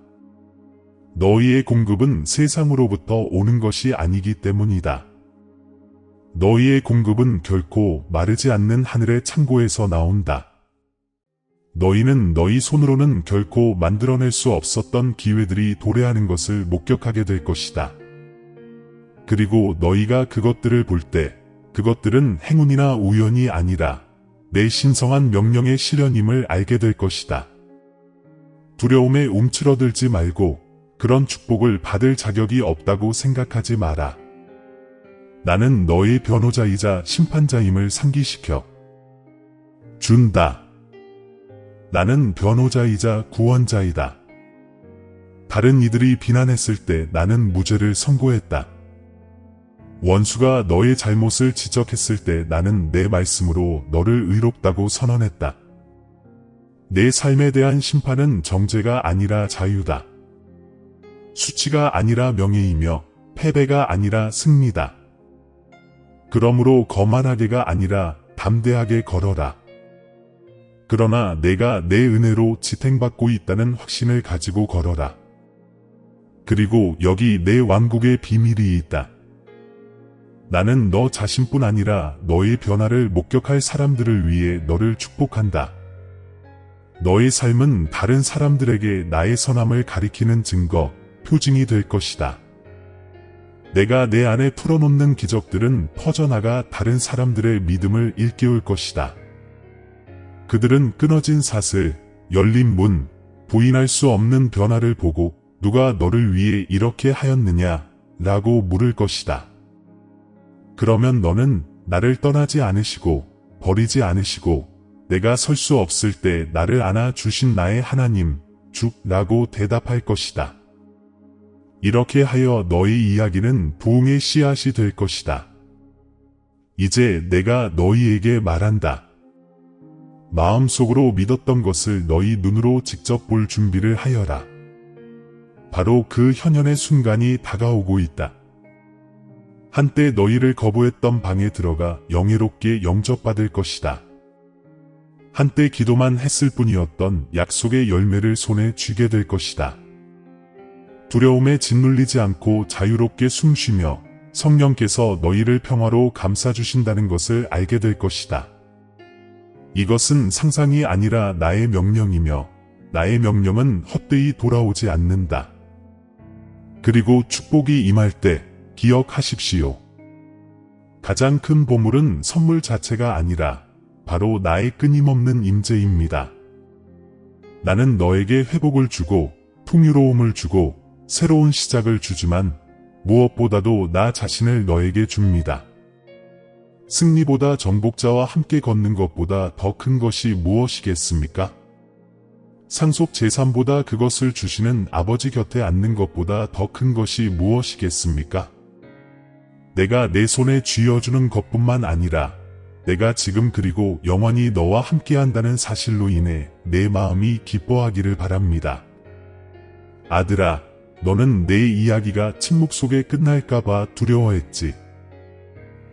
Speaker 1: 너희의 공급은 세상으로부터 오는 것이 아니기 때문이다. 너희의 공급은 결코 마르지 않는 하늘의 창고에서 나온다. 너희는 너희 손으로는 결코 만들어낼 수 없었던 기회들이 도래하는 것을 목격하게 될 것이다. 그리고 너희가 그것들을 볼 때 그것들은 행운이나 우연이 아니라 내 신성한 명령의 실현임을 알게 될 것이다. 두려움에 움츠러들지 말고 그런 축복을 받을 자격이 없다고 생각하지 마라. 나는 너의 변호자이자 심판자임을 상기시켜 준다. 나는 변호자이자 구원자이다. 다른 이들이 비난했을 때 나는 무죄를 선고했다. 원수가 너의 잘못을 지적했을 때 나는 내 말씀으로 너를 의롭다고 선언했다. 내 삶에 대한 심판은 정죄가 아니라 자유다. 수치가 아니라 명예이며 패배가 아니라 승리다. 그러므로 거만하게가 아니라 담대하게 걸어라. 그러나 내가 내 은혜로 지탱받고 있다는 확신을 가지고 걸어라. 그리고 여기 내 왕국의 비밀이 있다. 나는 너 자신뿐 아니라 너의 변화를 목격할 사람들을 위해 너를 축복한다. 너의 삶은 다른 사람들에게 나의 선함을 가리키는 증거, 표징이 될 것이다. 내가 내 안에 풀어놓는 기적들은 퍼져나가 다른 사람들의 믿음을 일깨울 것이다. 그들은 끊어진 사슬, 열린 문, 부인할 수 없는 변화를 보고 누가 너를 위해 이렇게 하였느냐? 라고 물을 것이다. 그러면 너는 나를 떠나지 않으시고 버리지 않으시고 내가 설 수 없을 때 나를 안아 주신 나의 하나님, 주라고 대답할 것이다. 이렇게 하여 너희 이야기는 부흥의 씨앗이 될 것이다. 이제 내가 너희에게 말한다. 마음속으로 믿었던 것을 너희 눈으로 직접 볼 준비를 하여라. 바로 그 현현의 순간이 다가오고 있다. 한때 너희를 거부했던 방에 들어가 영예롭게 영접받을 것이다. 한때 기도만 했을 뿐이었던 약속의 열매를 손에 쥐게 될 것이다. 두려움에 짓눌리지 않고 자유롭게 숨쉬며 성령께서 너희를 평화로 감싸주신다는 것을 알게 될 것이다. 이것은 상상이 아니라 나의 명령이며 나의 명령은 헛되이 돌아오지 않는다. 그리고 축복이 임할 때 기억하십시오. 가장 큰 보물은 선물 자체가 아니라 바로 나의 끊임없는 임재입니다. 나는 너에게 회복을 주고 풍요로움을 주고 새로운 시작을 주지만 무엇보다도 나 자신을 너에게 줍니다. 승리보다 정복자와 함께 걷는 것보다 더 큰 것이 무엇이겠습니까? 상속 재산보다 그것을 주시는 아버지 곁에 앉는 것보다 더 큰 것이 무엇이겠습니까? 내가 내 손에 쥐어주는 것뿐만 아니라 내가 지금 그리고 영원히 너와 함께한다는 사실로 인해 내 마음이 기뻐하기를 바랍니다. 아들아, 너는 내 이야기가 침묵 속에 끝날까봐 두려워했지.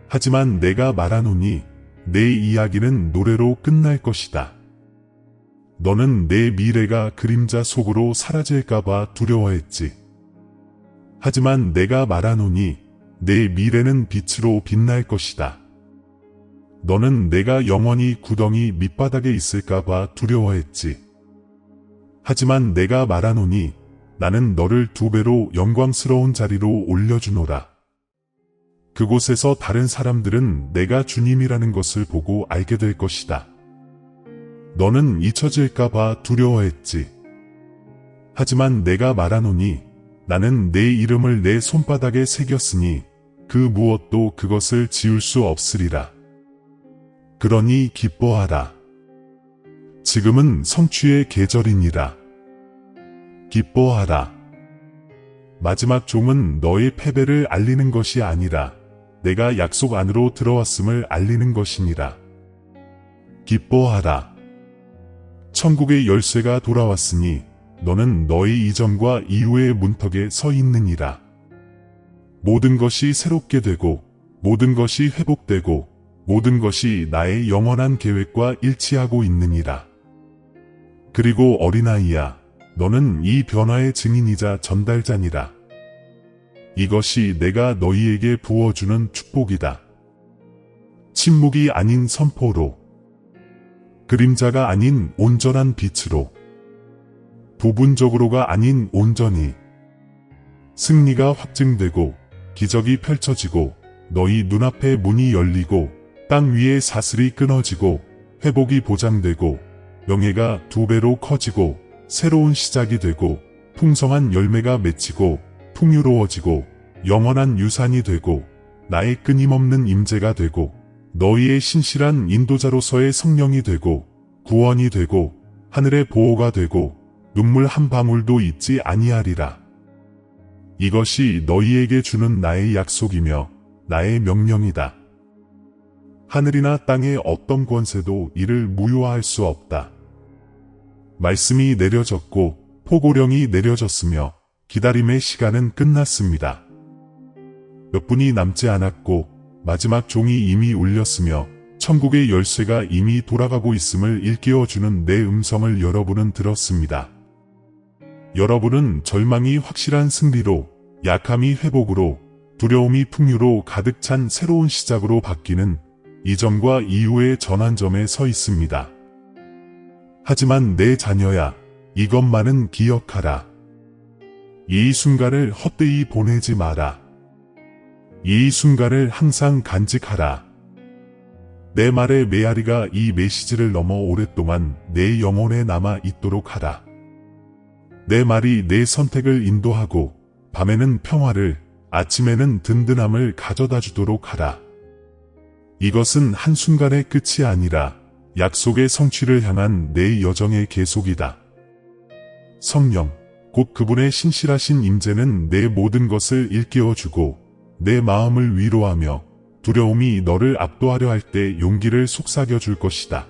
Speaker 1: 하지만 내가 말하노니 내 이야기는 노래로 끝날 것이다. 너는 내 미래가 그림자 속으로 사라질까봐 두려워했지. 하지만 내가 말하노니 내 미래는 빛으로 빛날 것이다. 너는 내가 영원히 구덩이 밑바닥에 있을까봐 두려워했지. 하지만 내가 말하노니 나는 너를 2배로 영광스러운 자리로 올려주노라. 그곳에서 다른 사람들은 내가 주님이라는 것을 보고 알게 될 것이다. 너는 잊혀질까봐 두려워했지. 하지만 내가 말하노니 나는 내 이름을 내 손바닥에 새겼으니 그 무엇도 그것을 지울 수 없으리라. 그러니 기뻐하라. 지금은 성취의 계절이니라. 기뻐하라. 마지막 종은 너의 패배를 알리는 것이 아니라 내가 약속 안으로 들어왔음을 알리는 것이니라. 기뻐하라. 천국의 열쇠가 돌아왔으니 너는 너의 이전과 이후의 문턱에 서 있느니라. 모든 것이 새롭게 되고 모든 것이 회복되고 모든 것이 나의 영원한 계획과 일치하고 있느니라. 그리고 어린아이야, 너는 이 변화의 증인이자 전달자니라. 이것이 내가 너희에게 부어주는 축복이다. 침묵이 아닌 선포로, 그림자가 아닌 온전한 빛으로, 부분적으로가 아닌 온전히, 승리가 확증되고 기적이 펼쳐지고 너희 눈앞에 문이 열리고 땅 위에 사슬이 끊어지고 회복이 보장되고 명예가 2배로 커지고 새로운 시작이 되고 풍성한 열매가 맺히고 풍요로워지고 영원한 유산이 되고 나의 끊임없는 임재가 되고 너희의 신실한 인도자로서의 성령이 되고 구원이 되고 하늘의 보호가 되고 눈물 한 방울도 잊지 아니하리라. 이것이 너희에게 주는 나의 약속이며 나의 명령이다. 하늘이나 땅의 어떤 권세도 이를 무효화할 수 없다. 말씀이 내려졌고 포고령이 내려졌으며 기다림의 시간은 끝났습니다. 몇 분이 남지 않았고 마지막 종이 이미 울렸으며 천국의 열쇠가 이미 돌아가고 있음을 일깨워주는 내 음성을 여러분은 들었습니다. 여러분은 절망이 확실한 승리로, 약함이 회복으로, 두려움이 풍요로 가득 찬 새로운 시작으로 바뀌는 이전과 이후의 전환점에 서 있습니다. 하지만 내 자녀야, 이것만은 기억하라. 이 순간을 헛되이 보내지 마라. 이 순간을 항상 간직하라. 내 말의 메아리가 이 메시지를 넘어 오랫동안 내 영혼에 남아 있도록 하라. 내 말이 내 선택을 인도하고 밤에는 평화를, 아침에는 든든함을 가져다 주도록 하라. 이것은 한순간의 끝이 아니라 약속의 성취를 향한 내 여정의 계속이다. 성령, 곧 그분의 신실하신 임재는 내 모든 것을 일깨워주고 내 마음을 위로하며 두려움이 너를 압도하려 할 때 용기를 속삭여 줄 것이다.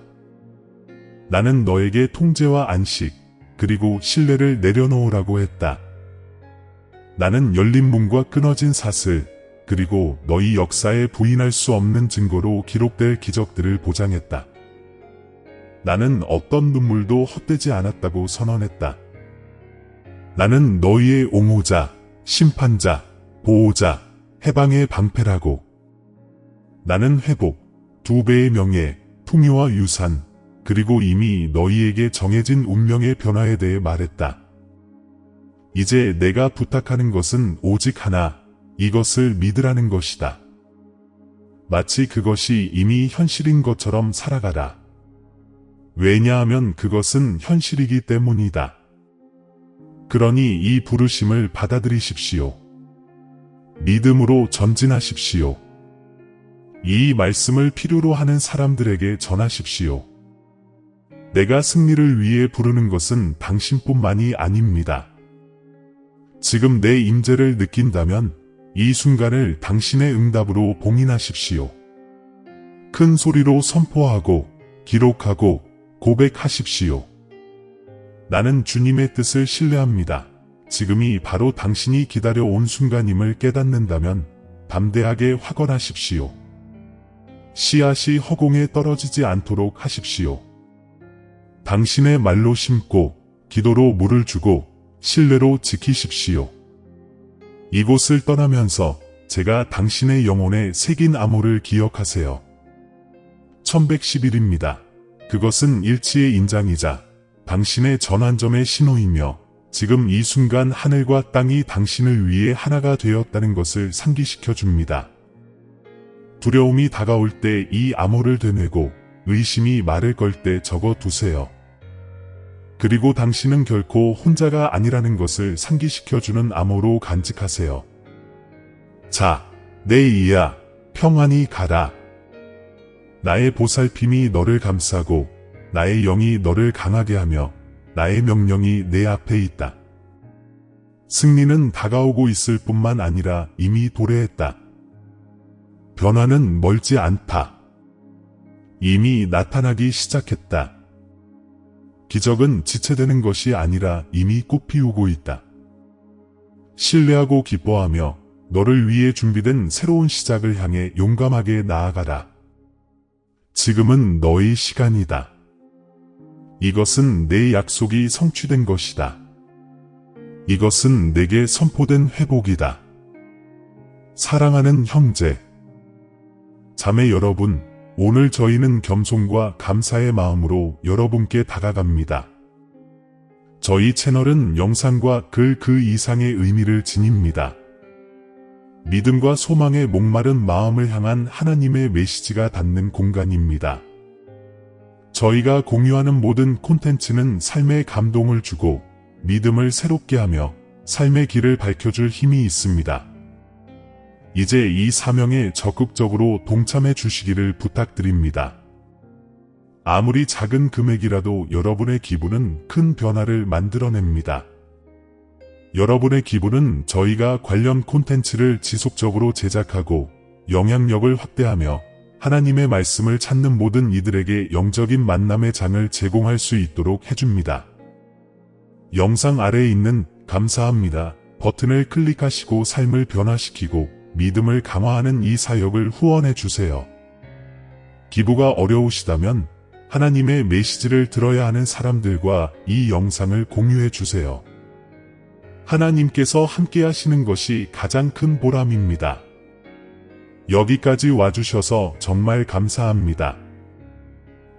Speaker 1: 나는 너에게 통제와 안식, 그리고 신뢰를 내려놓으라고 했다. 나는 열린 문과 끊어진 사슬, 그리고 너희 역사에 부인할 수 없는 증거로 기록될 기적들을 보장했다. 나는 어떤 눈물도 헛되지 않았다고 선언했다. 나는 너희의 옹호자, 심판자, 보호자, 해방의 방패라고. 나는 회복, 2배의 명예, 풍요와 유산, 그리고 이미 너희에게 정해진 운명의 변화에 대해 말했다. 이제 내가 부탁하는 것은 오직 하나, 이것을 믿으라는 것이다. 마치 그것이 이미 현실인 것처럼 살아가라. 왜냐하면 그것은 현실이기 때문이다. 그러니 이 부르심을 받아들이십시오. 믿음으로 전진하십시오. 이 말씀을 필요로 하는 사람들에게 전하십시오. 내가 승리를 위해 부르는 것은 당신뿐만이 아닙니다. 지금 내 임재를 느낀다면 이 순간을 당신의 응답으로 봉인하십시오. 큰 소리로 선포하고 기록하고 고백하십시오. 나는 주님의 뜻을 신뢰합니다. 지금이 바로 당신이 기다려온 순간임을 깨닫는다면 담대하게 확언하십시오. 씨앗이 허공에 떨어지지 않도록 하십시오. 당신의 말로 심고 기도로 물을 주고 신뢰로 지키십시오. 이곳을 떠나면서 제가 당신의 영혼에 새긴 암호를 기억하세요. 1111입니다. 그것은 일치의 인장이자 당신의 전환점의 신호이며 지금 이 순간 하늘과 땅이 당신을 위해 하나가 되었다는 것을 상기시켜 줍니다. 두려움이 다가올 때 이 암호를 되뇌고 의심이 말을 걸 때 적어 두세요. 그리고 당신은 결코 혼자가 아니라는 것을 상기시켜주는 암호로 간직하세요. 자, 내 이야, 평안히 가라. 나의 보살핌이 너를 감싸고 나의 영이 너를 강하게 하며 나의 명령이 내 앞에 있다. 승리는 다가오고 있을 뿐만 아니라 이미 도래했다. 변화는 멀지 않다. 이미 나타나기 시작했다. 기적은 지체되는 것이 아니라 이미 꽃피우고 있다. 신뢰하고 기뻐하며 너를 위해 준비된 새로운 시작을 향해 용감하게 나아가라. 지금은 너의 시간이다. 이것은 내 약속이 성취된 것이다. 이것은 내게 선포된 회복이다. 사랑하는 형제, 자매 여러분, 오늘 저희는 겸손과 감사의 마음으로 여러분께 다가갑니다. 저희 채널은 영상과 글 그 이상의 의미를 지닙니다. 믿음과 소망의 목마른 마음을 향한 하나님의 메시지가 닿는 공간입니다. 저희가 공유하는 모든 콘텐츠는 삶의 감동을 주고 믿음을 새롭게 하며 삶의 길을 밝혀줄 힘이 있습니다. 이제 이 사명에 적극적으로 동참해 주시기를 부탁드립니다. 아무리 작은 금액이라도 여러분의 기부는 큰 변화를 만들어냅니다. 여러분의 기부는 저희가 관련 콘텐츠를 지속적으로 제작하고 영향력을 확대하며 하나님의 말씀을 찾는 모든 이들에게 영적인 만남의 장을 제공할 수 있도록 해줍니다. 영상 아래에 있는 감사합니다 버튼을 클릭하시고 삶을 변화시키고 믿음을 강화하는 이 사역을 후원해 주세요. 기부가 어려우시다면 하나님의 메시지를 들어야 하는 사람들과 이 영상을 공유해 주세요. 하나님께서 함께 하시는 것이 가장 큰 보람입니다. 여기까지 와주셔서 정말 감사합니다.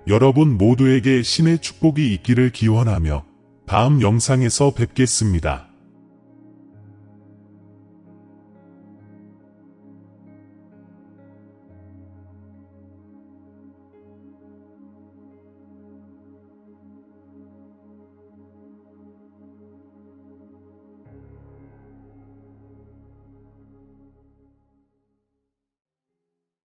Speaker 1: 여러분 모두에게 신의 축복이 있기를 기원하며 다음 영상에서 뵙겠습니다.